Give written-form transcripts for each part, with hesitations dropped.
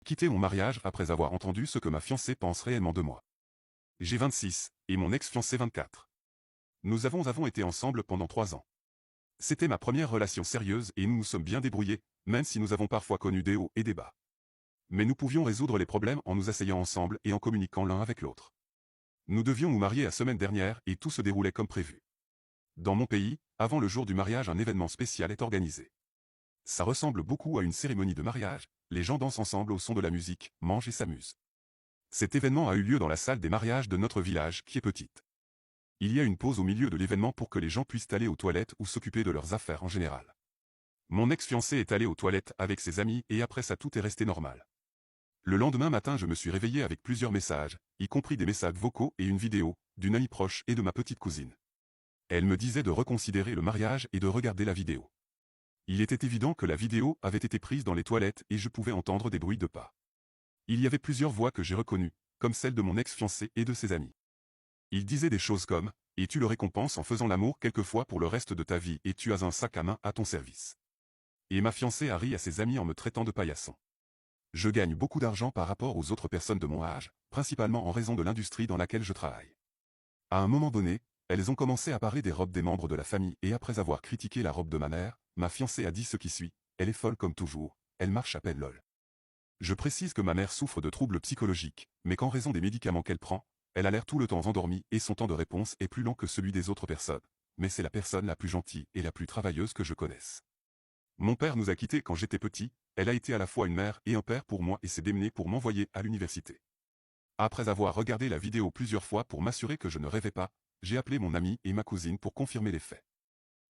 quitter mon mariage après avoir entendu ce que ma fiancée pense réellement de moi. J'ai 26, et mon ex-fiancé 24. Nous avons été ensemble pendant 3 ans. C'était ma première relation sérieuse et nous nous sommes bien débrouillés, même si nous avons parfois connu des hauts et des bas. Mais nous pouvions résoudre les problèmes en nous asseyant ensemble et en communiquant l'un avec l'autre. Nous devions nous marier la semaine dernière et tout se déroulait comme prévu. Dans mon pays, avant le jour du mariage, un événement spécial est organisé. Ça ressemble beaucoup à une cérémonie de mariage, les gens dansent ensemble au son de la musique, mangent et s'amusent. Cet événement a eu lieu dans la salle des mariages de notre village qui est petite. Il y a une pause au milieu de l'événement pour que les gens puissent aller aux toilettes ou s'occuper de leurs affaires en général. Mon ex-fiancé est allé aux toilettes avec ses amis et après ça tout est resté normal. Le lendemain matin je me suis réveillé avec plusieurs messages, y compris des messages vocaux et une vidéo, d'une amie proche et de ma petite cousine. Elle me disait de reconsidérer le mariage et de regarder la vidéo. Il était évident que la vidéo avait été prise dans les toilettes et je pouvais entendre des bruits de pas. Il y avait plusieurs voix que j'ai reconnues, comme celle de mon ex-fiancé et de ses amis. Il disait des choses comme « Et tu le récompenses en faisant l'amour quelquefois pour le reste de ta vie et tu as un sac à main à ton service. » Et ma fiancée a ri à ses amis en me traitant de paillasson. Je gagne beaucoup d'argent par rapport aux autres personnes de mon âge, principalement en raison de l'industrie dans laquelle je travaille. À un moment donné, elles ont commencé à parler des robes des membres de la famille et après avoir critiqué la robe de ma mère, ma fiancée a dit ce qui suit « Elle est folle comme toujours, elle marche à peine lol. » Je précise que ma mère souffre de troubles psychologiques, mais qu'en raison des médicaments qu'elle prend, elle a l'air tout le temps endormie et son temps de réponse est plus lent que celui des autres personnes. Mais c'est la personne la plus gentille et la plus travailleuse que je connaisse. Mon père nous a quittés quand j'étais petit, elle a été à la fois une mère et un père pour moi et s'est démenée pour m'envoyer à l'université. Après avoir regardé la vidéo plusieurs fois pour m'assurer que je ne rêvais pas, j'ai appelé mon ami et ma cousine pour confirmer les faits.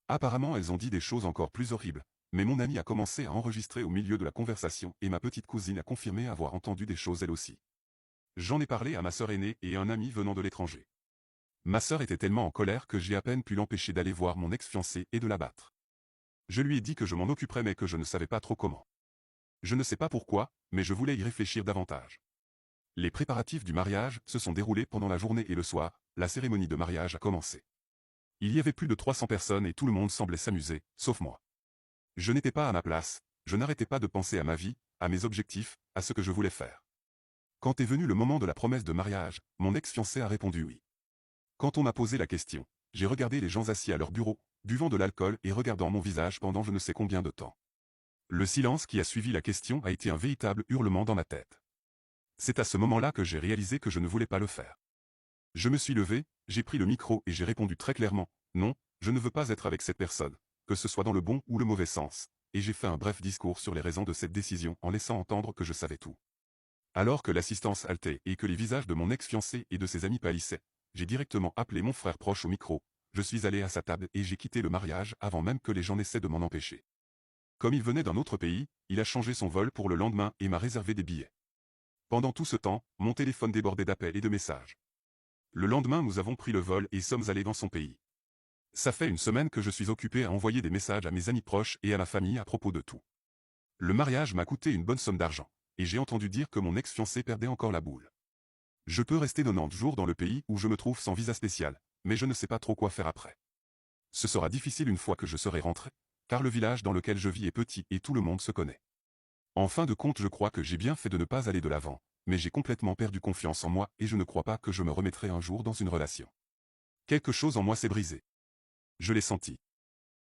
Apparemment elles ont dit des choses encore plus horribles, mais mon ami a commencé à enregistrer au milieu de la conversation et ma petite cousine a confirmé avoir entendu des choses elle aussi. J'en ai parlé à ma sœur aînée et à un ami venant de l'étranger. Ma sœur était tellement en colère que j'ai à peine pu l'empêcher d'aller voir mon ex-fiancé et de la battre. Je lui ai dit que je m'en occuperais mais que je ne savais pas trop comment. Je ne sais pas pourquoi, mais je voulais y réfléchir davantage. Les préparatifs du mariage se sont déroulés pendant la journée et le soir, la cérémonie de mariage a commencé. Il y avait plus de 300 personnes et tout le monde semblait s'amuser, sauf moi. Je n'étais pas à ma place, je n'arrêtais pas de penser à ma vie, à mes objectifs, à ce que je voulais faire. Quand est venu le moment de la promesse de mariage, mon ex-fiancé a répondu oui. Quand on m'a posé la question, j'ai regardé les gens assis à leur bureau, buvant de l'alcool et regardant mon visage pendant je ne sais combien de temps. Le silence qui a suivi la question a été un véritable hurlement dans ma tête. C'est à ce moment-là que j'ai réalisé que je ne voulais pas le faire. Je me suis levé, j'ai pris le micro et j'ai répondu très clairement, non, je ne veux pas être avec cette personne, que ce soit dans le bon ou le mauvais sens, et j'ai fait un bref discours sur les raisons de cette décision en laissant entendre que je savais tout. Alors que l'assistance haletait et que les visages de mon ex-fiancé et de ses amis pâlissaient, j'ai directement appelé mon frère proche au micro, je suis allé à sa table et j'ai quitté le mariage avant même que les gens n'essaient de m'en empêcher. Comme il venait d'un autre pays, il a changé son vol pour le lendemain et m'a réservé des billets. Pendant tout ce temps, mon téléphone débordait d'appels et de messages. Le lendemain nous avons pris le vol et sommes allés dans son pays. Ça fait une semaine que je suis occupé à envoyer des messages à mes amis proches et à ma famille à propos de tout. Le mariage m'a coûté une bonne somme d'argent. Et j'ai entendu dire que mon ex-fiancé perdait encore la boule. Je peux rester 90 jours dans le pays où je me trouve sans visa spécial, mais je ne sais pas trop quoi faire après. Ce sera difficile une fois que je serai rentré, car le village dans lequel je vis est petit et tout le monde se connaît. En fin de compte je crois que j'ai bien fait de ne pas aller de l'avant, mais j'ai complètement perdu confiance en moi et je ne crois pas que je me remettrai un jour dans une relation. Quelque chose en moi s'est brisé. Je l'ai senti.